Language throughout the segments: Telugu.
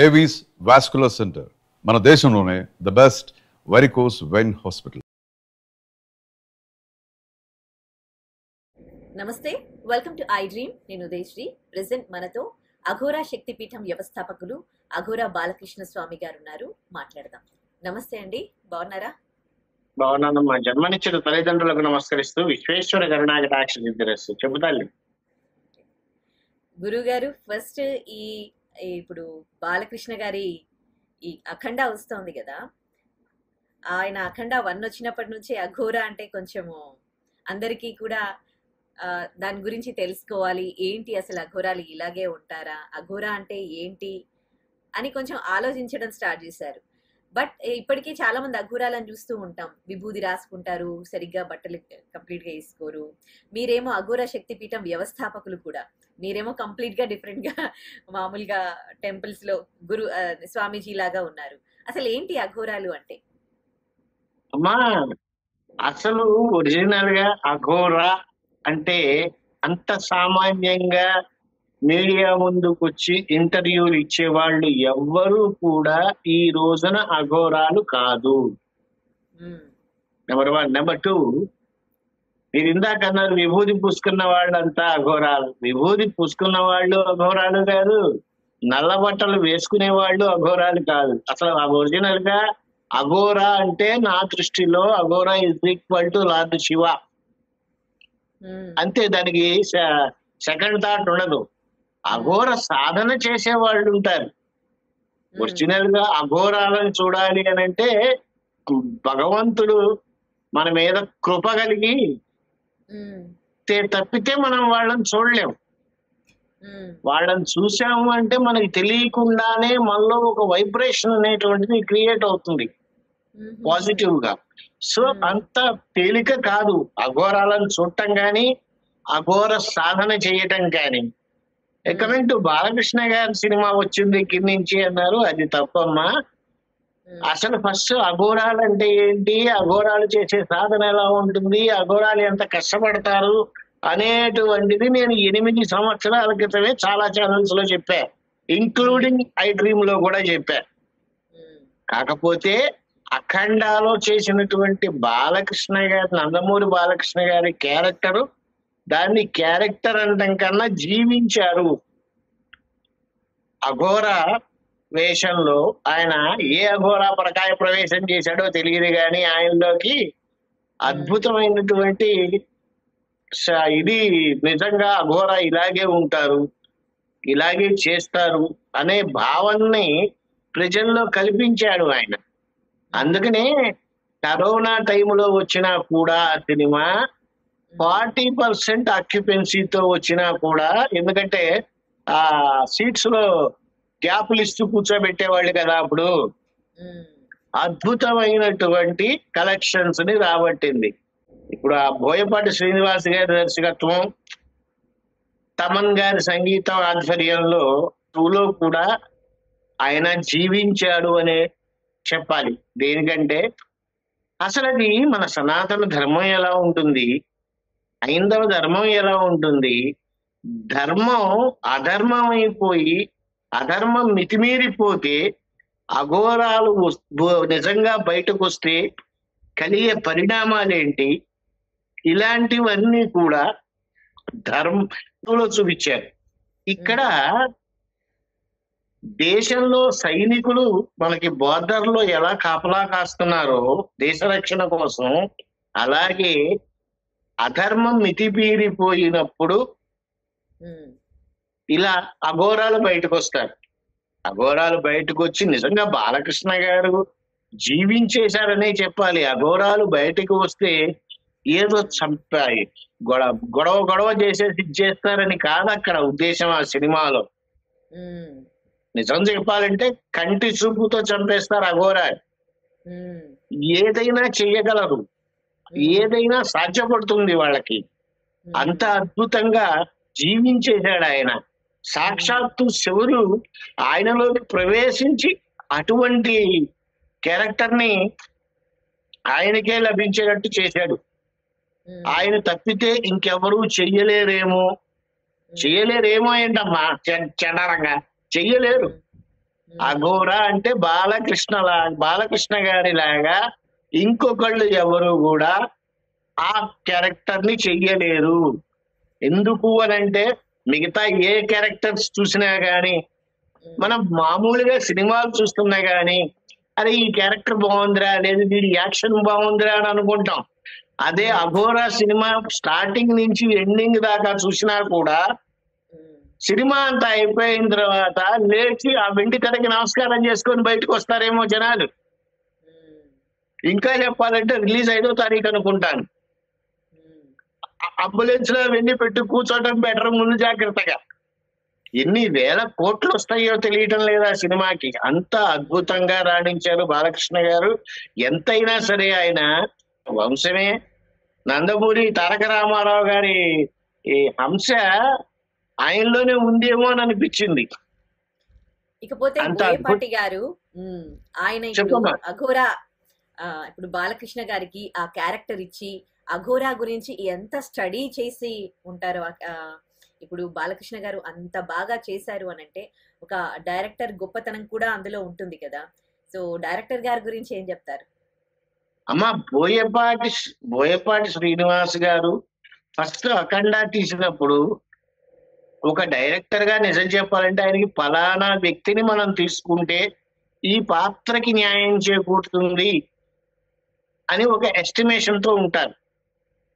ఏవీస్ వాస్కులర్ సెంటర్ మన దేశంలోనే the best varicose vein hospital. నమస్తే, వెల్కమ్ టు ఐ డ్రీమ్. నేను ఉదయశ్రీ. ప్రెసెంట్ మనతో అఘోరా శక్తిపీఠం వ్యవస్థాపకులు అఘోరా బాలకృష్ణ స్వామి గారు ఉన్నారు. మాట్లాడదాం. నమస్తే అండి, బాగున్నారా? బాగున్నానమ్మా. జన్మనిచ్చిన తల్లిదండ్రులకు నమస్కరిస్తూ విశ్వేశ్వర కరుణాకటాక్ష సిద్ధిరస్తు. చెబుతాను గురువు గారు, ఫస్ట్ ఇప్పుడు బాలకృష్ణ గారి ఈ అఖండ వస్తోంది కదా, ఆయన అఖండ 1 వచ్చినప్పటి నుంచి అఘోరా అంటే కొంచెము అందరికీ కూడా దాని గురించి తెలుసుకోవాలి, ఏంటి అసలు అఘోరాలు ఇలాగే ఉంటారా, అఘోరా అంటే ఏంటి అని కొంచెం ఆలోచించడం స్టార్ట్ చేశారు. బట్ ఇప్పటికీ చాలా మంది అఘోరాలను చూస్తూ ఉంటాం. విభూది రాసుకుంటారు, సరిగ్గా బట్టలు కంప్లీట్గా వేసుకోరు. మీరేమో అఘోరా శక్తిపీఠం వ్యవస్థాపకులు కూడా. మీరేమో కంప్లీట్గా డిఫరెంట్గా మామూలుగా టెంపుల్స్లో స్వామీజీ లాగా ఉన్నారు. అసలు ఏంటి అఘోరాలు అంటే? అమ్మా, అసలు ఒరిజినల్ గా అఘోరా అంటే అంత సామాన్యంగా మీడియా ముందుకు వచ్చి ఇంటర్వ్యూలు ఇచ్చే వాళ్ళు ఎవ్వరూ కూడా ఈ రోజున అఘోరాలు కాదు. నెంబర్ 1. నెంబర్ 2, మీరు ఇందాక అన్నారు విభూతి పూసుకున్న వాళ్ళంతా అఘోరాలు. విభూతి పూసుకున్న వాళ్ళు అఘోరాలు కాదు, నల్ల బట్టలు వేసుకునే వాళ్ళు అఘోరాలు కాదు. అసలు ఒరిజినల్ గా అఘోరా అంటే నా దృష్టిలో Aghora is equal to lord Shiva. అంతే, దానికి సెకండ్ థాట్ ఉండదు. అఘోర సాధన చేసే వాళ్ళు ఉంటారు. ఒరిజినల్ గా అఘోరాలను చూడాలి అని అంటే భగవంతుడు మన మీద కృప కలిగి తప్పితే మనం వాళ్ళని చూడలేము. వాళ్ళని చూసాము అంటే మనకి తెలియకుండానే మనలో ఒక వైబ్రేషన్ అనేటువంటిది క్రియేట్ అవుతుంది పాజిటివ్ గా. సో అంత తేలిక కాదు అఘోరాలను చూడటం కానీ అఘోర సాధన చేయటం కానీ. కమింగ్ టు బాలకృష్ణ గారి సినిమా వచ్చింది కింద నుంచి అన్నారు, అది తప్పమ్మా. అసలు ఫస్ట్ అఘోరాలు అంటే ఏంటి, అఘోరాలు చేసే సాధన ఎలా ఉంటుంది, అఘోరాలు ఎంత కష్టపడతారు అనేటువంటిది నేను 8 సంవత్సరాల క్రితమే చాలా ఛానల్స్ లో చెప్పా, ఇంక్లూడింగ్ ఐ డ్రీమ్ లో కూడా చెప్పా. కాకపోతే అఖండాలో చేసినటువంటి బాలకృష్ణ గారి, నందమూరి బాలకృష్ణ గారి క్యారెక్టరు, దాన్ని క్యారెక్టర్ అనడం కన్నా జీవించారు. అఘోర వేషంలో ఆయన ఏ అఘోర పరకాయ ప్రవేశం చేశాడో తెలియదు కానీ ఆయనలోకి అద్భుతమైనటువంటి ఇది నిజంగా అఘోర ఇలాగే ఉంటారు, ఇలాగే చేస్తారు అనే భావనని ప్రజల్లో కల్పించాడు ఆయన. అందుకనే కరోనా టైంలో వచ్చినా కూడా సినిమా 40% ఆక్యుపెన్సీతో వచ్చినా కూడా, ఎందుకంటే ఆ సీట్స్ లో గ్యాప్లు ఇస్తూ కూర్చోబెట్టేవాళ్ళు కదా అప్పుడు, అద్భుతమైనటువంటి కలెక్షన్స్ ని రాబట్టింది. ఇప్పుడు ఆ బోయపాటి శ్రీనివాస్ గారి దర్శకత్వం, తమన్ గారి సంగీతం ఆధ్వర్యంలో టూలో కూడా ఆయన జీవించాడు అనే చెప్పాలి. దేనికంటే అసలు అది మన సనాతన ధర్మం ఎలా ఉంటుంది, హైందవ ధర్మం ఎలా ఉంటుంది, ధర్మం అధర్మం అయిపోయి అధర్మం మితిమీరిపోతే అఘోరాలు నిజంగా బయటకు వస్తే కలిగే పరిణామాలేంటి, ఇలాంటివన్నీ కూడా ధర్మంలో చూపించారు. ఇక్కడ దేశంలో సైనికులు మనకి బోర్డర్ లో ఎలా కాపలా కాస్తున్నారో దేశ రక్షణ కోసం, అలాగే అధర్మం మితిమీరిపోయినప్పుడు ఇలా అఘోరాలు బయటకు వస్తారు. అఘోరాలు బయటకు వచ్చి నిజంగా బాలకృష్ణ గారు జీవించేశారనే చెప్పాలి. అఘోరాలు బయటకు వస్తే ఏదో చంపాయి గొడవ చేసేసి చేస్తారని కాదు అక్కడ ఉద్దేశం ఆ సినిమాలో. నిజం చెప్పాలంటే కంటి చూపుతో చంపేస్తారు అఘోరాలు. ఏదైనా చెయ్యగలరు, ఏదైనా సాధ్యపడుతుంది వాళ్ళకి. అంత అద్భుతంగా జీవించేశాడు ఆయన. సాక్షాత్తు శివుడు ఆయనలోకి ప్రవేశించి అటువంటి క్యారెక్టర్ ని ఆయనకే లభించేటట్టు చేశాడు. ఆయన తప్పితే ఇంకెవరూ చెయ్యలేరేమో ఏంటమ్మా, చండాలంగా చెయ్యలేరు. అఘోర అంటే బాలకృష్ణ గారి లాగా ఇంకొకళ్ళు ఎవరు కూడా ఆ క్యారెక్టర్ ని చెయ్యలేరు. ఎందుకు అని అంటే మిగతా ఏ క్యారెక్టర్స్ చూసినా గానీ, మనం మామూలుగా సినిమాలు చూస్తున్నా గానీ అరే ఈ క్యారెక్టర్ బాగుందిరా, లేదు వీడి యాక్షన్ బాగుందిరా అని అనుకుంటాం. అదే అఘోర సినిమా స్టార్టింగ్ నుంచి ఎండింగ్ దాకా చూసినా కూడా సినిమా అంతా అయిపోయిన తర్వాత లేచి ఆ వెండి తెరకి నమస్కారం చేసుకొని బయటకు వస్తారేమో జనాలు. ఇంకా చెప్పాలంటే రిలీజ్ 5వ తారీఖు అనుకుంటాను. అంబులెన్స్ లో వెండి పెట్టి కూర్చోవడం బెటర్ ముందు జాగ్రత్తగా. ఎన్ని వేల కోట్లు వస్తాయో తెలియటం లేదా సినిమాకి. అంత అద్భుతంగా రాణించారు బాలకృష్ణ గారు. ఎంతైనా సరే ఆయన వంశమే. నందమూరి తారక రామారావు గారి ఈ హంస ఆయనలోనే ఉందేమో అని అనిపించింది. ఇకపోతే అంత బోయపాటి గారు ఆయన ఇప్పుడు చెప్పమ్మా. అఘోరా ఇప్పుడు బాలకృష్ణ గారికి ఆ క్యారెక్టర్ ఇచ్చి అఘోరా గురించి ఎంత స్టడీ చేసి ఉంటారు. ఇప్పుడు బాలకృష్ణ గారు అంత బాగా చేశారు అని అంటే ఒక డైరెక్టర్ గొప్పతనం కూడా అందులో ఉంటుంది కదా. సో డైరెక్టర్ గారి గురించి ఏం చెప్తారు? అమ్మ బోయపాటి శ్రీనివాస్ గారు ఫస్ట్ అఖండ తీసినప్పుడు ఒక డైరెక్టర్ గా నిజం చెప్పాలంటే ఆయనకి ఫలానా వ్యక్తిని మనం తీసుకుంటే ఈ పాత్రకి న్యాయం చేకూరుతుంది అని ఒక ఎస్టిమేషన్ తో ఉంటారు.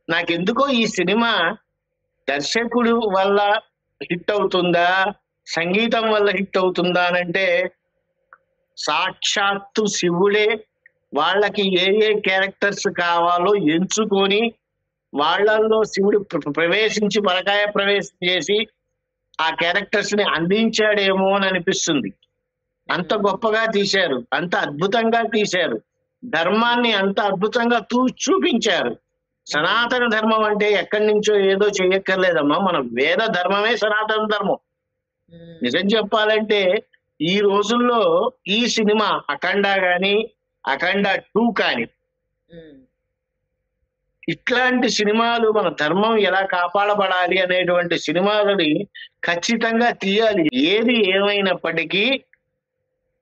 నాకెందుకో ఈ సినిమా దర్శకుడు వల్ల హిట్ అవుతుందా, సంగీతం వల్ల హిట్ అవుతుందా అనంటే సాక్షాత్తు శివుడే వాళ్ళకి ఏ ఏ క్యారెక్టర్స్ కావాలో ఎంచుకొని వాళ్ళల్లో శివుడు ప్రవేశించి పరకాయ ప్రవేశం చేసి ఆ క్యారెక్టర్స్ ని అందించాడేమో అని అనిపిస్తుంది. అంత గొప్పగా తీశారు, అంత అద్భుతంగా తీశారు, ధర్మాన్ని అంత అద్భుతంగా చూపించారు. సనాతన ధర్మం అంటే ఎక్కడి నుంచో ఏదో చెయ్యక్కర్లేదమ్మా, మన వేద ధర్మమే సనాతన ధర్మం. నిజం చెప్పాలంటే ఈ రోజుల్లో ఈ సినిమా అఖండ గాని అఖండ 2 కానీ ఇట్లాంటి సినిమాలు మన ధర్మం ఎలా కాపాడబడాలి అనేటువంటి సినిమాలని ఖచ్చితంగా తీయాలి. ఏది ఏమైనప్పటికీ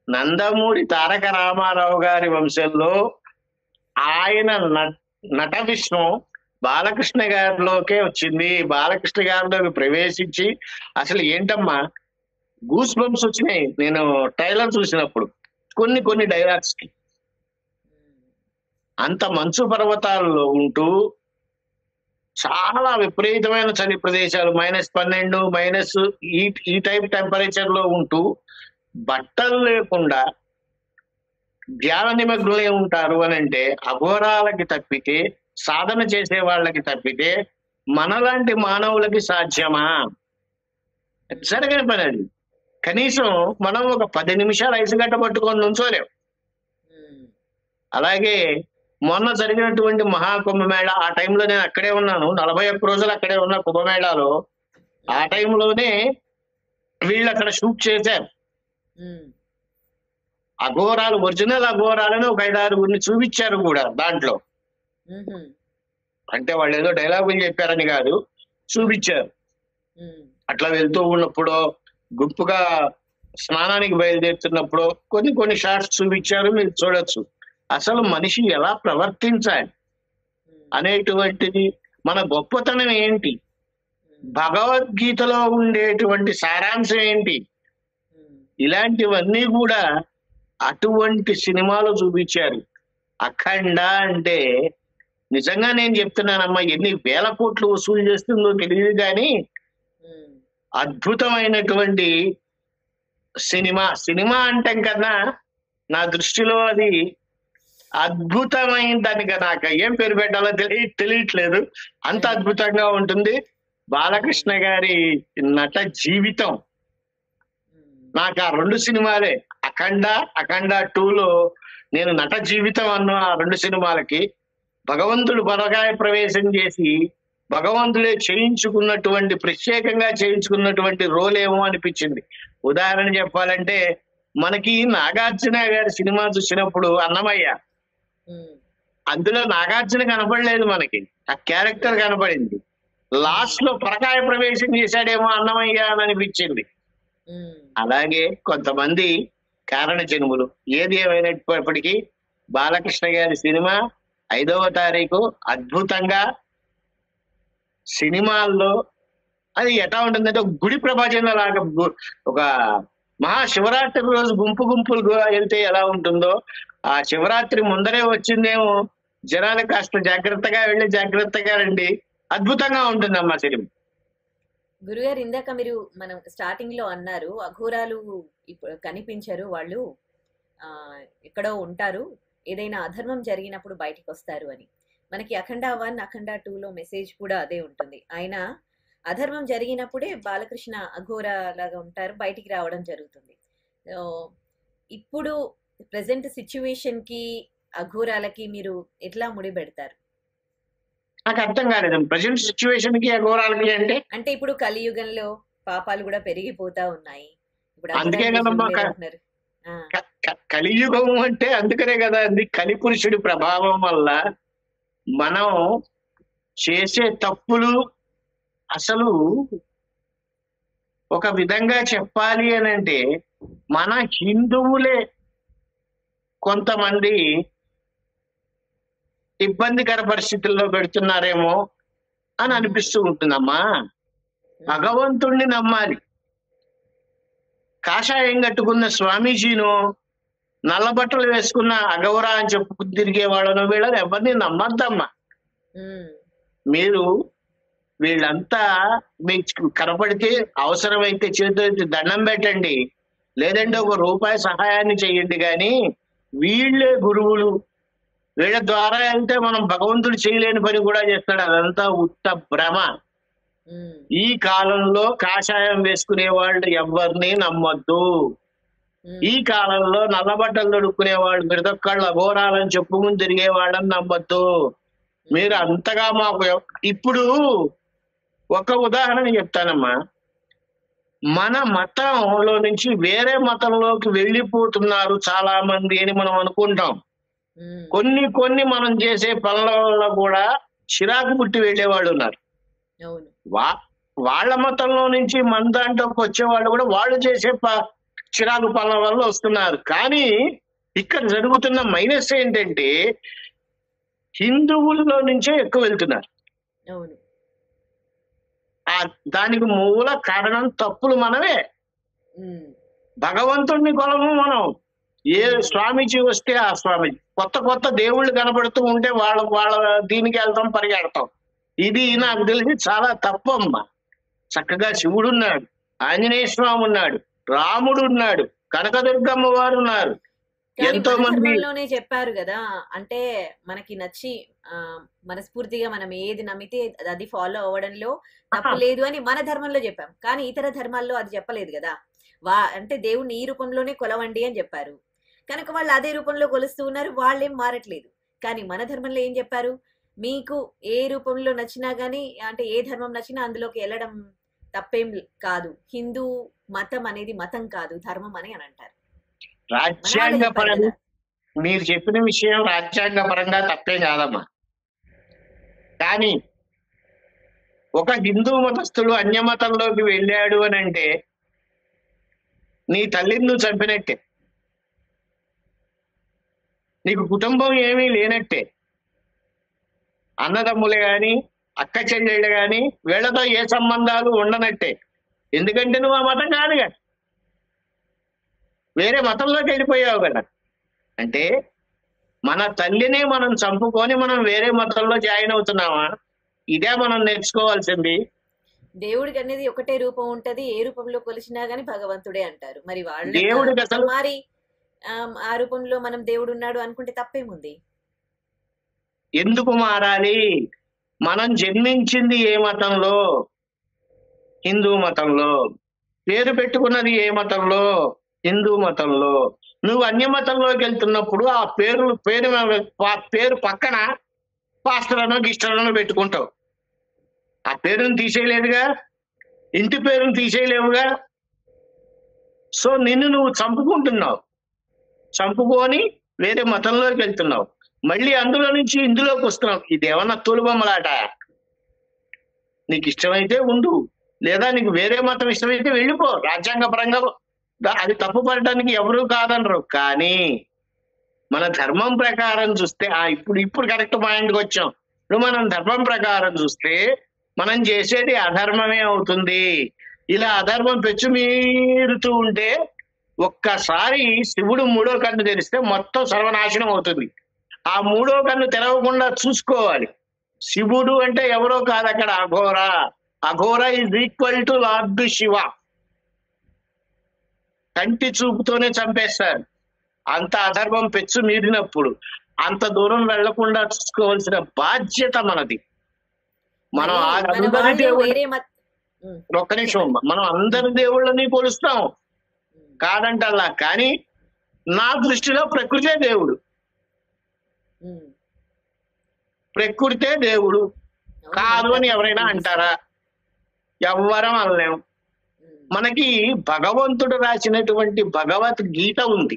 నందమూరి తారక రామారావు గారి వంశంలో ఆయన నట విష్ణు బాలకృష్ణ గారిలోకే వచ్చింది. బాలకృష్ణ గారిలోకి ప్రవేశించి అసలు ఏంటమ్మా గూస్ బంప్స్ వచ్చినాయి నేను ట్రైలర్ చూసినప్పుడు కొన్ని డైలాగ్స్ కి. అంత మంచు పర్వతాల్లో ఉంటూ చాలా విపరీతమైన చలి ప్రదేశాలు -12 ఈ టైప్ టెంపరేచర్ లో ఉంటూ బట్టలు లేకుండా ధ్యాన నిమగ్నులై ఉంటారు అని అంటే అఘోరాలకి తప్పితే, సాధన చేసే వాళ్ళకి తప్పితే మనలాంటి మానవులకి సాధ్యమా? జరగని పని అది. కనీసం మనం ఒక 10 నిమిషాలు ఐసుగడ్డ పట్టుకొని నుంచోలేం. అలాగే మొన్న జరిగినటువంటి మహాకుంభమేళ ఆ టైంలో నేను అక్కడే ఉన్నాను, 41 రోజులు అక్కడే ఉన్న కుంభమేళాలో. ఆ టైంలోనే వీళ్ళు అక్కడ షూట్ చేశారు. అఘోరాలు, ఒరిజినల్ అఘోరాలను ఒక 5-6 చూపించారు కూడా దాంట్లో. అంటే వాళ్ళు ఏదో డైలాగులు చెప్పారని కాదు, చూపించారు. అట్లా వెళ్తూ ఉన్నప్పుడు గుంపుగా స్నానానికి బయలుదేరుతున్నప్పుడు కొన్ని షాట్స్ చూపించారు, మీరు చూడొచ్చు. అసలు మనిషి ఎలా ప్రవర్తించాలి అనేటువంటిది, మన గొప్పతనం ఏంటి, భగవద్గీతలో ఉండేటువంటి సారాంశం ఏంటి, ఇలాంటివన్నీ కూడా అటువంటి సినిమాలు చూపించారు. అఖండ అంటే నిజంగా నేను చెప్తున్నానమ్మా, ఎన్ని వేల కోట్లు వసూలు చేస్తుందో తెలియదు కానీ అద్భుతమైనటువంటి సినిమా అంటే కన్నా నా దృష్టిలో అది అద్భుతమైన దానిగా, నాకు ఏం పేరు పెట్టాలో తెలియట్లేదు, అంత అద్భుతంగా ఉంటుంది. బాలకృష్ణ గారి నట జీవితం నాకు ఆ 2 సినిమాలే, అఖండ 2లో నేను నట జీవితం అన్న ఆ 2 సినిమాలకి భగవంతుడు పరకాయ ప్రవేశం చేసి భగవంతుడే చేయించుకున్నటువంటి, ప్రత్యేకంగా చేయించుకున్నటువంటి రోల్ ఏమో అనిపించింది. ఉదాహరణ చెప్పాలంటే మనకి నాగార్జున గారి సినిమా చూసినప్పుడు అన్నమయ్య, అందులో నాగార్జున కనపడలేదు, మనకి ఆ క్యారెక్టర్ కనపడింది. లాస్ట్ లో పరకాయ ప్రవేశం చేశాడేమో అన్నమయ్య అని అనిపించింది. అలాగే కొంతమంది కారణ జన్ములు. ఏది ఏమైనప్పటికీ బాలకృష్ణ గారి సినిమా 5వ తారీఖు అద్భుతంగా సినిమాల్లో అది ఎట్లా ఉంటుందంటే ఒక గుడి ప్రపంచం లాగా ఒక మహాశివరాత్రి రోజు గుంపు గుంపులు వెళ్తే ఎలా ఉంటుందో ఆ శివరాత్రి ముందరే వచ్చిందేమో జనాలు కాస్త జాగ్రత్తగా వెళ్ళి జాగ్రత్తగా రండి, అద్భుతంగా ఉంటుందమ్మా సినిమా. గురుగారు ఇందాక మీరు మనం స్టార్టింగ్ లో అన్నారు అఘోరాలు ఇప్పుడు కనిపించరు, వాళ్ళు ఎక్కడో ఉంటారు, ఏదైనా అధర్మం జరిగినప్పుడు బయటికి వస్తారు అని. మనకి అఖండ 1 అఖండ 2లో మెసేజ్ కూడా అదే ఉంటుంది. ఆయన అధర్మం జరిగినప్పుడే బాలకృష్ణ అఘోర లాగా ఉంటారు, బయటికి రావడం జరుగుతుంది. ఇప్పుడు ప్రెసెంట్ సిచ్యువేషన్ కి అఘోరాలకి మీరు ఎట్లా ముడిపెడతారు? నాకు అర్థం కాలేదు ప్రజెంట్ సిచ్యువేషన్ కి అఘోరాలకి అంటే ఇప్పుడు కలియుగంలో పాపాలు కూడా పెరిగిపోతా ఉన్నాయి. ఇప్పుడు అందుకే కదమ్మా కలియుగం అంటే, అందుకనే కదా అంది కలిపురుషుడి ప్రభావం వల్ల మనం చేసే తప్పులు అసలు ఒక విధంగా చెప్పాలి అని అంటే మన హిందువులే కొంతమంది ఇబ్బందికర పరిస్థితుల్లో పెడుతున్నారేమో అని అనిపిస్తూ ఉంటుందమ్మా. భగవంతుణ్ణి నమ్మాలి. కాషాయం కట్టుకున్న స్వామీజీను నల్ల బట్టలు వేసుకున్న అగౌరా అని చెప్పు తిరిగే వాళ్ళను వీళ్ళని ఎవరిని నమ్మద్దమ్మా. మీరు వీళ్ళంతా మీకు కనపడితే అవసరమైతే చేతులెత్తి దండం పెట్టండి, లేదంటే ఒక రూపాయి సహాయాన్ని చెయ్యండి, కానీ వీళ్ళే గురువులు, వీళ్ళ ద్వారా వెళ్తే మనం భగవంతుడు చేయలేని పని కూడా చేస్తాడు. అదంతా ఉత్త భ్రమ. ఈ కాలంలో కాషాయం వేసుకునే వాళ్ళు ఎవరిని నమ్మొద్దు. ఈ కాలంలో నల్లబట్టలు తొడుక్కునే వాళ్ళు ప్రతిఒక్కళ్ళు అఘోరాలని చెప్పుకుని తిరిగే వాళ్ళని నమ్మొద్దు. మీరు అంతగా మాకు ఇప్పుడు ఒక ఉదాహరణ చెప్తానమ్మా. మన మతంలో నుంచి వేరే మతంలోకి వెళ్ళిపోతున్నారు చాలా మంది అని మనం అనుకుంటాం. కొన్ని మనం చేసే పనుల వల్ల కూడా చిరాకు పుట్టి వెళ్ళేవాళ్ళు ఉన్నారు. వాళ్ళ మతంలో నుంచి మన దాంట్లోకి వచ్చే వాళ్ళు కూడా వాళ్ళు చేసే చిరాకు పనుల వల్ల వస్తున్నారు. కానీ ఇక్కడ జరుగుతున్న మైనస్ ఏంటంటే హిందువుల్లో నుంచే ఎక్కువ వెళ్తున్నారు. దానికి మూల కారణం తప్పులు మనమే. భగవంతుడిని కొలము మనం. ఏ స్వామీజీ వస్తే ఆ స్వామీజీ, కొత్త దేవుళ్ళు కనబడుతూ ఉంటే వాళ్ళ దీనికి వెళ్తాం, పరిగెడతాం. ఇది నాకు తెలిసి చాలా తప్పమ్మా. చక్కగా శివుడు ఉన్నాడు, ఆంజనేయ స్వామి ఉన్నాడు, రాముడు ఉన్నాడు, కనకదుర్గమ్మ వారు ఉన్నారు, ఎంతో మంది చెప్పారు కదా. అంటే మనకి నచ్చి మనస్ఫూర్తిగా మనం ఏది నమ్మితే అది ఫాలో అవ్వడంలో తప్పు లేదు అని మన ధర్మంలో చెప్పాం. కానీ ఇతర ధర్మాల్లో అది చెప్పలేదు కదా. అంటే దేవుణ్ణి ఈ రూపంలోనే కొలవండి అని చెప్పారు. కనుక వాళ్ళు అదే రూపంలో కొలుస్తూ ఉన్నారు, వాళ్ళేం మారట్లేదు. కానీ మన ధర్మంలో ఏం చెప్పారు? మీకు ఏ రూపంలో నచ్చినా గానీ, అంటే ఏ ధర్మం నచ్చినా అందులోకి వెళ్ళడం తప్పేం కాదు. హిందూ మతం అనేది మతం కాదు, ధర్మం అని అంటారు. రాజ్యాంగ పరంగా మీరు చెప్పిన విషయం రాజ్యాంగ పరంగా తప్పే కాదమ్మా. కానీ ఒక హిందూ మతస్థుడు అన్యమతంలోకి వెళ్ళాడు అని అంటే నీ తల్లిని నువ్వు చంపినట్టే, నీకు కుటుంబం ఏమీ లేనట్టే. అన్నదమ్ములు గాని అక్క చెల్లెళ్ళు గాని వీళ్ళతో ఏ సంబంధాలు ఉండనట్టే. ఎందుకంటే నువ్వు ఆ మతం కాదుగా, వేరే మతంలోకి వెళ్ళిపోయావు కదా. అంటే మన తల్లినే మనం చంపుకొని మనం వేరే మతంలో జాయిన్ అవుతున్నామా? ఇదే మనం నేర్చుకోవాల్సింది. దేవుడికి అనేది ఒకటే రూపం ఉంటది, ఏ రూపంలో కొలిచినా గానీ భగవంతుడే అంటారు. మరి వాళ్ళు దేవుడికి అసలు మరి ఆ రూపంలో మనం దేవుడు ఉన్నాడు అనుకుంటే తప్పేముంది? ఎందుకు మారాలి? మనం జన్మించింది ఏ మతంలో? హిందూ మతంలో. పేరు పెట్టుకున్నది ఏ మతంలో? హిందూ మతంలో. నువ్వు అన్య మతంలోకి వెళ్తున్నప్పుడు ఆ పేరు పక్కన పాస్టర్లను గిస్టర్లను పెట్టుకుంటావు. ఆ పేరును తీసేయలేదుగా, ఇంటి పేరును తీసేయలేవుగా. సో నిన్ను నువ్వు చంపుకుంటున్నావు, చంపుకొని వేరే మతంలోకి వెళ్తున్నావు, మళ్ళీ అందులో నుంచి ఇందులోకి వస్తున్నావు. ఇదేమన్నా తోలుబొమ్మలాట? నీకు ఇష్టమైతే ఉండు, లేదా నీకు వేరే మతం ఇష్టమైతే వెళ్ళిపో. రాజ్యాంగ పరంగా అది తప్పు పడడానికి ఎవరు కాదనరు. కానీ మన ధర్మం ప్రకారం చూస్తే ఇప్పుడు కరెక్ట్ పాయింట్కి వచ్చాం. ఇప్పుడు మనం ధర్మం ప్రకారం చూస్తే మనం చేసేది అధర్మమే అవుతుంది. ఇలా అధర్మం పెచ్చుమీరుతూ ఉంటే ఒక్కసారి శివుడు మూడో కన్ను తెరిస్తే మొత్తం సర్వనాశనం అవుతుంది. ఆ మూడో కన్ను తెరవకుండా చూసుకోవాలి. శివుడు అంటే ఎవరో కాదు, అక్కడ Aghora. Aghora is equal to lord Shiva. కంటి చూపుతోనే చంపేస్తారు. అంత అధర్మం పెచ్చు మీరినప్పుడు అంత దూరం వెళ్లకుండా చూసుకోవాల్సిన బాధ్యత మనది. మనం అందరి దేవుళ్ళు, ఒక్క నిమిషం, మనం అందరి దేవుళ్ళని కొలుస్తాం కాదంటల్లా, కానీ నా దృష్టిలో ప్రకృతే దేవుడు. ప్రకృతే దేవుడు కాదు అని ఎవరైనా అంటారా? ఎవ్వరం అనలేము. మనకి భగవంతుడు రాసినటువంటి భగవద్గీత ఉంది.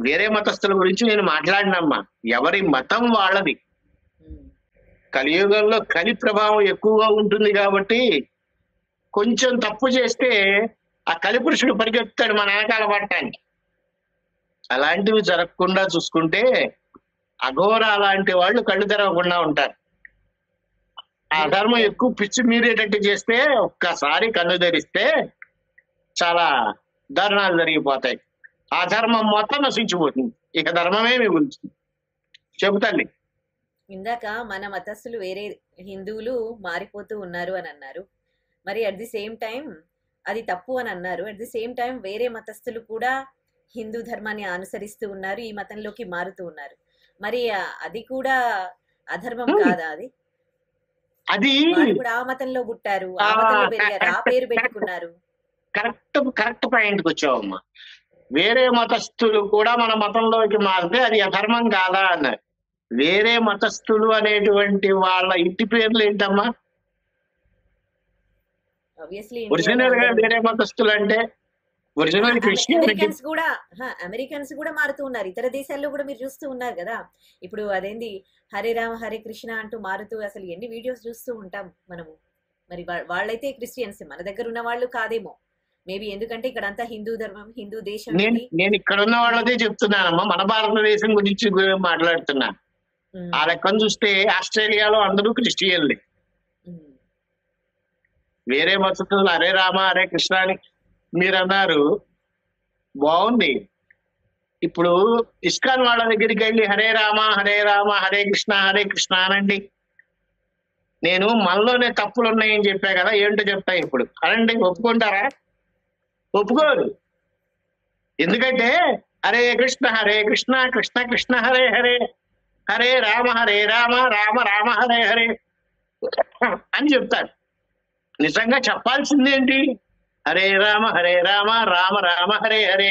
వేరే మతస్థుల గురించి నేను మాట్లాడినమ్మా. ఎవరి మతం వాళ్ళది. కలియుగంలో కలి ప్రభావం ఎక్కువగా ఉంటుంది కాబట్టి కొంచెం తప్పు చేస్తే ఆ కలిపురుషుడు పరిగెత్తాడు మన వెనకాల పడటానికి. అలాంటివి జరగకుండా చూసుకుంటే అఘోర అలాంటి వాళ్ళు కళ్ళు తెరవకుండా ఉంటారు. ఆ ధర్మం ఎక్కువ పిచ్చి మీరేటట్టు చేస్తే ఒక్కసారి కన్ను తెరిస్తే చాలా దారుణాలు జరిగిపోతాయి. ఆ ధర్మం మొత్తం నశించిపోతుంది. ఇక ధర్మమే మిగులుతుంది. చెబుతాండి. ఇందాక మన మతస్థులు వేరే హిందువులు మారిపోతూ ఉన్నారు అని అన్నారు. మరి అట్ ది సేమ్ టైం అది తప్పు అని అన్నారు. అట్ ది సేమ్ టైం వేరే మతస్థులు కూడా హిందూ ధర్మాన్ని అనుసరిస్తూ ఉన్నారు, ఈ మతంలోకి మారుతూ ఉన్నారు. మరి అది కూడా అధర్మం కాదా? అది కూడా ఆ మతంలో పుట్టారు, ఆ మతంలో పెరిగారు, ఆ పేరు పెట్టుకున్నారు. కరెక్ట్ పాయింట్కి వచ్చావమ్మా. వేరే మతస్థులు కూడా మన మతంలోకి మారితే అది అధర్మం కాదా అన్నారు. వేరే మతస్థులు అనేటువంటి వాళ్ళ ఇంటి పేర్లు ఏంటమ్మా? ఒరిజినల్ గా వేరే మతస్థులు అంటే ఒరిజినల్ అమెరికన్స్ కూడా మారుతూ ఉన్నారు. ఇతర దేశాల్లో కూడా మీరు చూస్తూ ఉన్నారు కదా. ఇప్పుడు అదేంది హరే రామ హరే కృష్ణ అంటూ మారుతూ అసలు ఎన్ని వీడియోస్ చూస్తూ ఉంటాం మనము. మరి వాళ్ళైతే క్రిస్టియన్స్, మన దగ్గర ఉన్న వాళ్ళు కాదేమో మేబీ. ఎందుకంటే ఇక్కడ అంతా హిందూ ధర్మం, హిందూ దేశం. నేను ఇక్కడ ఉన్న వాళ్ళదే చెప్తున్నానమ్మా, మన భారతదేశం గురించి మాట్లాడుతున్నా. ఆ లెక్కను చూస్తే ఆస్ట్రేలియాలో అందరూ క్రిస్టియన్లే. వేరే మతస్థులు హరే రామ హరే కృష్ణ అని మీరు అన్నారు, బాగుంది. ఇప్పుడు ఇస్కాన్ వాళ్ళ దగ్గరికి వెళ్ళి హరే రామ హరే కృష్ణ అనండి. నేను మనలోనే తప్పులు ఉన్నాయని చెప్పా కదా, ఏంటో చెప్తా ఇప్పుడు అనండి. ఒప్పుకుంటారా? ఒప్పుకోరు. ఎందుకంటే హరే కృష్ణ కృష్ణ కృష్ణ హరే హరే, హరే రామ రామ రామ హరే హరే అని చెప్తారు. నిజంగా చెప్పాల్సిందేంటి? హరే రామ రామ రామ హరే హరే,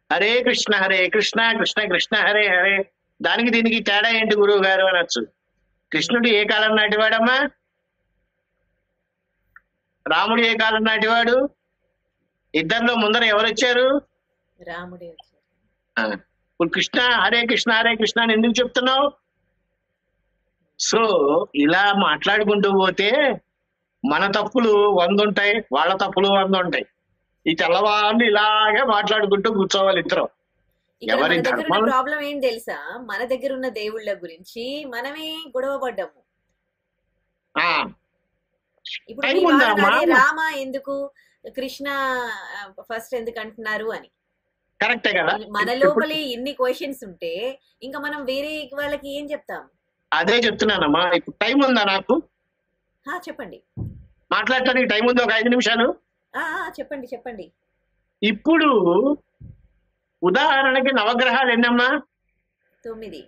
హరే కృష్ణ కృష్ణ కృష్ణ హరే హరే. దానికి దీనికి తేడా ఏంటి గురువు గారు అనొచ్చు. కృష్ణుడు ఏ కాలం నాటివాడమ్మా? రాముడు ఏ కాలం నాటివాడు? ఇద్దరిలో ముందర ఎవరు వచ్చారు? రాముడే. ఇప్పుడు హరే కృష్ణ అని ఎందుకు చెప్తున్నావు? సో ఇలా మాట్లాడుకుంటూ పోతే మన తప్పులు 100 ఉంటాయి, వాళ్ళ తప్పులు 100 ఉంటాయి. ఈ తెల్లవాళ్ళు ఇలాగే మాట్లాడుకుంటూ కూర్చోవాలి ఇద్దరు. ఎవరి ప్రాబ్లం ఏం తెలుసా? మన దగ్గర ఉన్న దేవుళ్ళ గురించి మనమే గొడవ పడ్డాము. ఇప్పుడు రామ ఎందుకు, కృష్ణ ఫస్ట్ ఎందుకు అంటున్నారు అని. కరెక్టే కదా. మన లోపలే ఇన్ని క్వశ్చన్స్ ఉంటే ఇంకా మనం వేరే వాళ్ళకి ఏం చెప్తాం? అదే చెప్తున్నానమ్మా. ఇప్పుడు టైం ఉందా నాకు? చెప్పండి. మాట్లాడటానికి టైం ఉంది, ఒక 5 నిమిషాలు. చెప్పండి. ఇప్పుడు ఉదాహరణకి నవగ్రహాలు ఎన్నమ్మా? 9.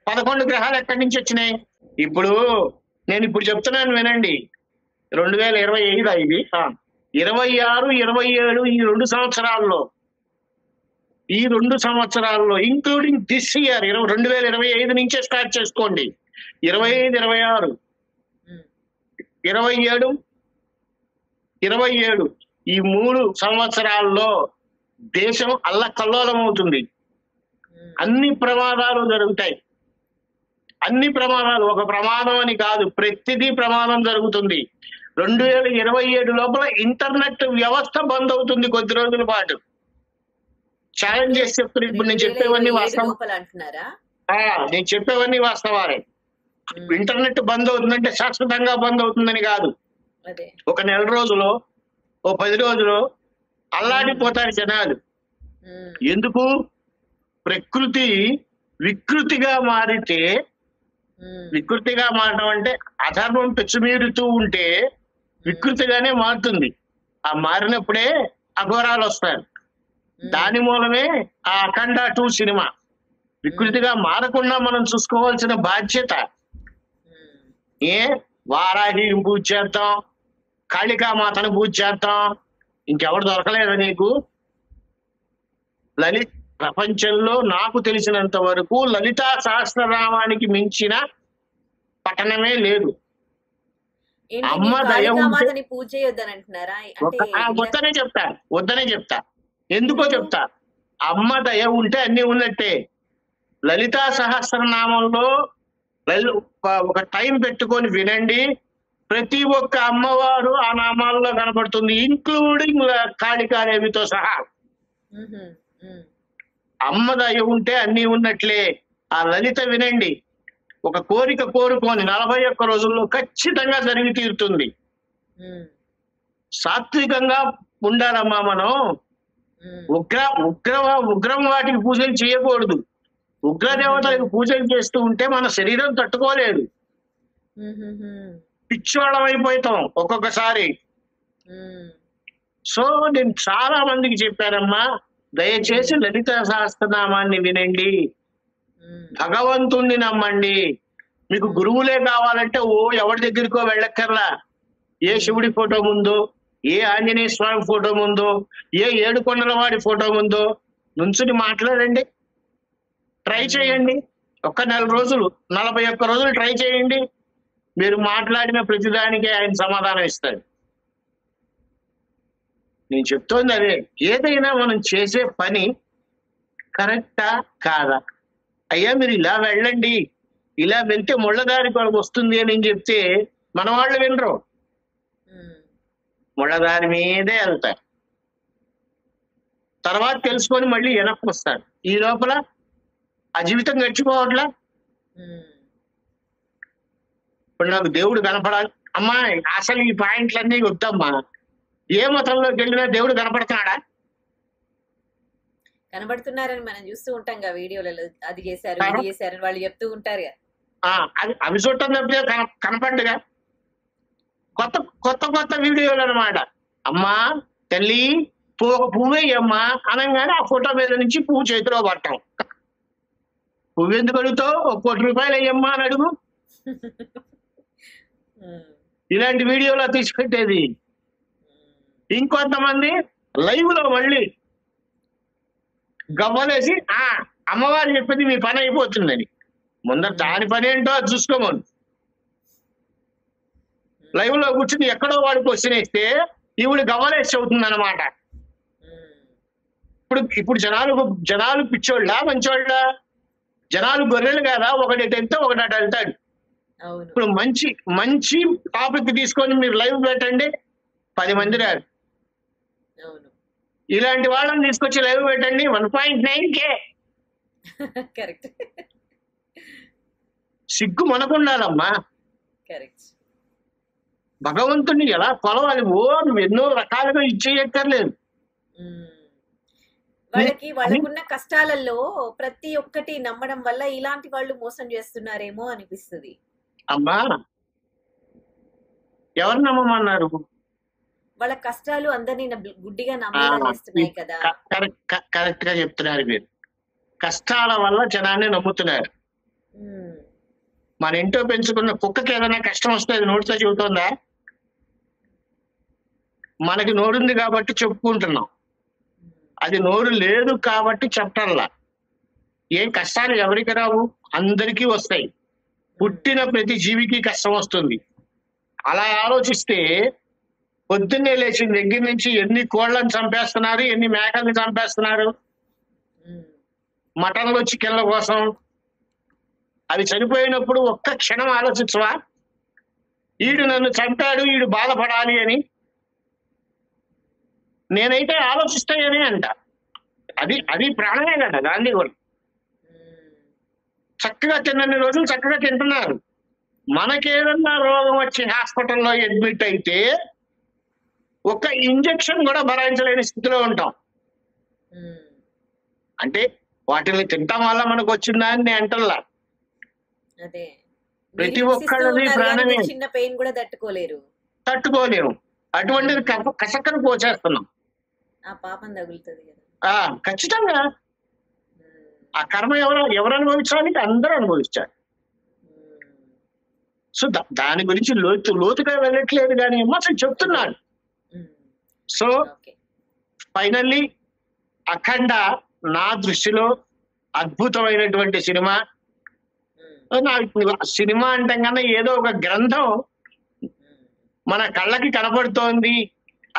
11 గ్రహాలు ఎక్కడి నుంచి వచ్చినాయి? ఇప్పుడు నేను చెప్తున్నాను వినండి. 2025 ఇది 26, 27 ఈ 2 సంవత్సరాల్లో ఇంక్లూడింగ్ దిస్ ఇయర్ 2025 నుంచే స్టార్ట్ చేసుకోండి. 25, 26, 27 ఈ 3 సంవత్సరాల్లో దేశం అల్లకల్లోలం అవుతుంది. అన్ని ప్రమాదాలు జరుగుతాయి. అన్ని ప్రమాదాలు, ఒక ప్రమాదం అని కాదు, ప్రతిదీ ప్రమాదం జరుగుతుంది. 2027 లోపల ఇంటర్నెట్ వ్యవస్థ బంద్ అవుతుంది కొద్ది రోజుల పాటు. ఛాలెంజ్ చేసి చెప్తున్నారు. ఇప్పుడు నేను చెప్పేవన్నీ 2027 వాస్తవం. లోపల అంటున్నారా? నేను చెప్పేవన్నీ వాస్తవాలే. ఇంటర్నెట్ బంద్ అవుతుందంటే శాశ్వతంగా బంద్ అవుతుందని కాదు. అదే ఒక నెల రోజులో, ఓ 10 రోజులో అల్లాడిపోతారు జనాలు. ఎందుకు? ప్రకృతి వికృతిగా మారితే, వికృతిగా మారడం అంటే అధర్మం పెచ్చుమీరుతూ ఉంటే వికృతిగానే మారుతుంది. ఆ మారినప్పుడే అఘోరాలు వస్తారు. దాని మూలమే ఆ అఖండ 2 సినిమా. వికృతిగా మారకుండా మనం చూసుకోవాల్సిన బాధ్యత. వారాహిని పూజ చేద్దాం, కాళికామాతను పూజ చేద్దాం, ఇంకెవరు దొరకలేదా నీకు? ప్రపంచంలో నాకు తెలిసినంత వరకు లలితా సహస్రనామానికి మించిన పఠనమే లేదు. అమ్మ దయ ఉంటే పూజ చేయొద్దని అంటున్నారా? వద్దనే చెప్తా. ఎందుకో చెప్తా. అమ్మ దయ ఉంటే అన్ని ఉన్నట్టే. లలితా సహస్రనామంలో ఒక టైం పెట్టుకొని వినండి. ప్రతి ఒక్క అమ్మవారు ఆ నామాల్లో కనపడుతుంది, ఇంక్లూడింగ్ కాళికాదేవితో సహా. అమ్మ దయ ఉంటే అన్ని ఉన్నట్లే. ఆ లలిత వినండి. ఒక కోరిక కోరుకొని 41 రోజుల్లో ఖచ్చితంగా జరిగి తీరుతుంది. సాత్వికంగా ఉండాలమ్మా మనం. ఉగ్రం వాటికి పూజలు చేయకూడదు. ఉగ్రదేవతలకు పూజలు చేస్తూ ఉంటే మన శరీరం తట్టుకోలేదు, పిచ్చోళం అయిపోతాం ఒక్కొక్కసారి. సో నేను చాలా మందికి చెప్పానమ్మా, దయచేసి లలిత సహస్రనామాన్ని వినండి, భగవంతుణ్ణి నమ్మండి. మీకు గురువులే కావాలంటే ఎవరి దగ్గరికో వెళ్ళక్కర్లా. ఏ శివుడి ఫోటో ముందో, ఏ ఆంజనేయ స్వామి ఫోటో ముందో, ఏ ఏడుకొండల వాడి ఫోటో ముందో నుంచుని మాట్లాడండి. ట్రై చేయండి. ఒక్క 4 రోజులు, 41 రోజులు ట్రై చేయండి. మీరు మాట్లాడిన ప్రతిదానికి ఆయన సమాధానం ఇస్తాడు. నేను చెప్తోంది అదే. ఏదైనా మనం చేసే పని కరెక్టా కాదా? అయ్యా మీరు ఇలా వెళ్ళండి, ఇలా వెళ్తే ముళ్ళదారి వస్తుంది అని చెప్తే మన వాళ్ళు వినరు, ముళ్ళదారి మీదే వెళ్తారు. తర్వాత తెలుసుకొని మళ్ళీ వెనక్కి వస్తారు. ఈ లోపల ఆ జీవితం గడిచిపోవట్లా. ఇప్పుడు నాకు దేవుడు కనపడాలి అమ్మా. అసలు ఈ పాయింట్లన్నీ వద్దమ్మా. ఏ మతంలోకి వెళ్ళినా దేవుడు కనపడుతున్నాడా? కనబడుతున్నారని మనం చూస్తూ ఉంటాం కదా వీడియోలలో. అది చేశారు, ఇది చేశారని వాళ్ళు చెప్తూ ఉంటారు. అవి చూడటం తప్పితే కనపడ్డుగా. కొత్త కొత్త కొత్త వీడియోలు అనమాట. అమ్మా తల్లి పువ్వేయమ్మా అనగానే ఆ ఫోటో మీద నుంచి పువ్వు చేతిలో పట్టాం. పువ్వు ఎందుకు అడుగుతావు? 1 కోటి రూపాయలు అయ్యమ్మా అని అడుగు. ఇలాంటి వీడియోలో తీసుకెట్టేది. ఇంకొంతమంది లైవ్ లో మళ్ళీ గవ్వలేసి అమ్మవారు చెప్పింది మీ పని అయిపోతుందని. ముందర దాని పని ఏంటో అది చూసుకోమని లైవ్ లో కూర్చుని ఎక్కడో వాడు క్వశ్చన్ వేస్తే ఈవిడ గవ్వలేసి అవుతుంది అనమాట. ఇప్పుడు జనాలు పిచ్చోళ్ళ మంచోళ్ళ? జనాలు గొర్రెలు కదా, ఒకటి వెళ్తే ఒకటి అటు వెళ్తాడు. ఇప్పుడు మంచి మంచి టాపిక్ తీసుకొని మీరు లైవ్ పెట్టండి, 10 మంది రారు. ఇలాంటి వాళ్ళని తీసుకొచ్చి లైవ్ పెట్టండి, 1.9K. కరెక్ట్. సిగ్గు మనకుండాలమ్మా. భగవంతుని ఎలా కొలవాలి? నువ్వు ఎన్నో రకాలుగా ఇచ్చేయక్కర్లేదు. వాళ్ళకున్న కష్టాలలో ప్రతి ఒక్కటి నమ్మడం వల్ల ఇలాంటి వాళ్ళు మోసం చేస్తున్నారేమో అనిపిస్తుంది. అమ్మా ఎవరు నమ్మమన్నారు? వాళ్ళ కష్టాలు అందరినీ గుడ్డిగా నమ్మేలా చేస్తున్నాయి కదా. కరెక్ట్ గా చెప్తున్నారు మీరు. కష్టాల వల్ల జనాన్ని నమ్ముతున్నారు. మన ఇంట్లో పెంచుకున్న కుక్కకి ఏదైనా కష్టం వస్తే అది నోటితో చెబుతుందా? మనకి నోరుంది కాబట్టి చెప్పుకుంటున్నాం, అది నోరు లేదు కాబట్టి చెప్పటంలా. ఏం కష్టాలు ఎవరికి రావు? అందరికీ వస్తాయి. పుట్టిన ప్రతి జీవికి కష్టం వస్తుంది. అలా ఆలోచిస్తే పొద్దున్నే లేచిన దగ్గర నుంచి ఎన్ని కోళ్లను చంపేస్తున్నారు, ఎన్ని మేకల్ని చంపేస్తున్నారు మటన్లు, చికెన్ల కోసం. అవి చనిపోయినప్పుడు ఒక్క క్షణం ఆలోచించవా? ఈడు నన్ను చంపాడు, ఈడు బాధపడాలి అని నేనైతే ఆలోచిస్తాయని అంట. అది ప్రాణమే కదా గాంధీ కూడా. చక్కగా తిన్నన్ని రోజులు చక్కగా తింటున్నారు. మనకేదన్నా రోగం వచ్చి హాస్పిటల్లో అడ్మిట్ అయితే ఒక్క ఇంజెక్షన్ కూడా భరాయించలేని స్థితిలో ఉంటాం. అంటే వాటిని తింటాం వల్ల మనకు వచ్చిందా అని నేను అంటల్లా. అదే ప్రతి ఒక్కళ్ళది ప్రాణమే. చిన్న పెయిన్ కూడా తట్టుకోలేము. అటువంటిది కసక్కను పోచేస్తున్నాం. ఆ పాపం తగులుతుంది కదా. ఖచ్చితంగా ఆ కర్మ ఎవరు అనుభవించాలి? అందరూ అనుభవించాలి. సో దాని గురించి లోతుగా వెళ్ళట్లేదు కానీ అసలు చెప్తున్నాడు. సో ఫైనల్లీ అఖండ నా దృష్టిలో అద్భుతమైనటువంటి సినిమా. సినిమా అంటే కన్నా ఏదో ఒక గ్రంథం మన కళ్ళకి కనపడుతోంది,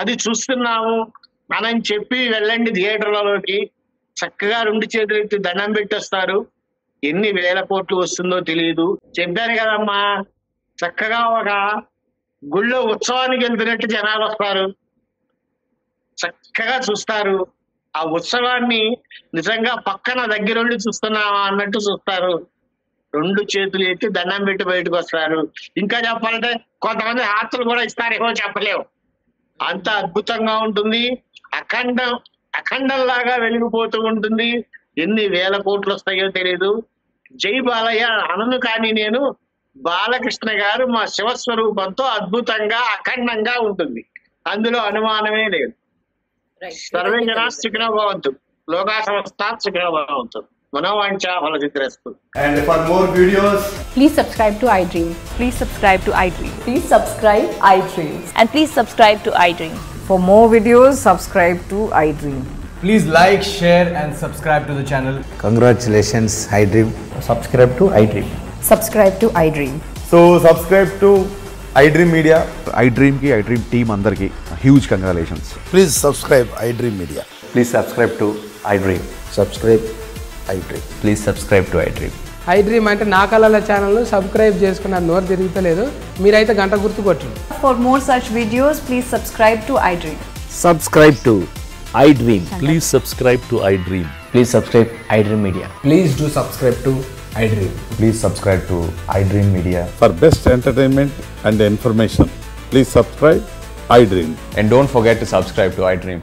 అది చూస్తున్నాము అని చెప్పి వెళ్ళండి థియేటర్లలోకి. చక్కగా 2 చేతులు ఎత్తి దండం పెట్టేస్తారు. ఎన్ని వేల కోట్లు వస్తుందో తెలియదు. చెప్పాను కదమ్మా, చక్కగా ఒక గుళ్ళో ఉత్సవానికి వెళ్తున్నట్టు జనాలు వస్తారు, చక్కగా చూస్తారు. ఆ ఉత్సవాన్ని నిజంగా పక్కన దగ్గరుండి చూస్తున్నావా అన్నట్టు చూస్తారు. 2 చేతులు ఎత్తి దండం పెట్టి బయటకు వస్తారు. ఇంకా చెప్పాలంటే కొంతమంది హారతులు కూడా ఇస్తారేమో చెప్పలేవు. అంత అద్భుతంగా ఉంటుంది. అఖండంలాగా వెలిగిపోతూ ఉంటుంది. ఎన్ని వేల కోట్లు వస్తాయో తెలియదు. జై బాలయ్య అనను కానీ నేను బాలకృష్ణ గారు మా శివస్వరూపంతో అద్భుతంగా అఖండంగా ఉంటుంది. అందులో అనుమానమే లేదు. సర్వే జనా సుఖినో భవంతు, లోకా సమస్తా సుఖినో భవంతు. మనోవాంఛా ఫలసిద్ధిరస్తు. And for more videos, please subscribe to iDream. Please subscribe to iDream. Please subscribe iDream. And please subscribe to iDream. For more videos, subscribe to iDream. please like, share and subscribe to the channel. Congratulations, iDream. Subscribe to iDream. Subscribe to iDream. So subscribe to iDream Media. iDream ki iDream team andarki huge congratulations. Please subscribe iDream Media. Please subscribe to iDream. Subscribe iDream. Please subscribe to iDream. iDream అంటే నా కళల ఛానల్ సబ్స్క్రైబ్ చేసుకున్నారు, నోరు తిరుగుతలేదు. మీరైతే గంట గుర్తు కొట్టండి. For more such videos, please subscribe to iDream. Subscribe to iDream. Please subscribe to iDream. Please subscribe iDream Media. Please do subscribe to iDream. Please subscribe to iDream Media. For best entertainment and information, please subscribe iDream. And don't forget to subscribe to iDream.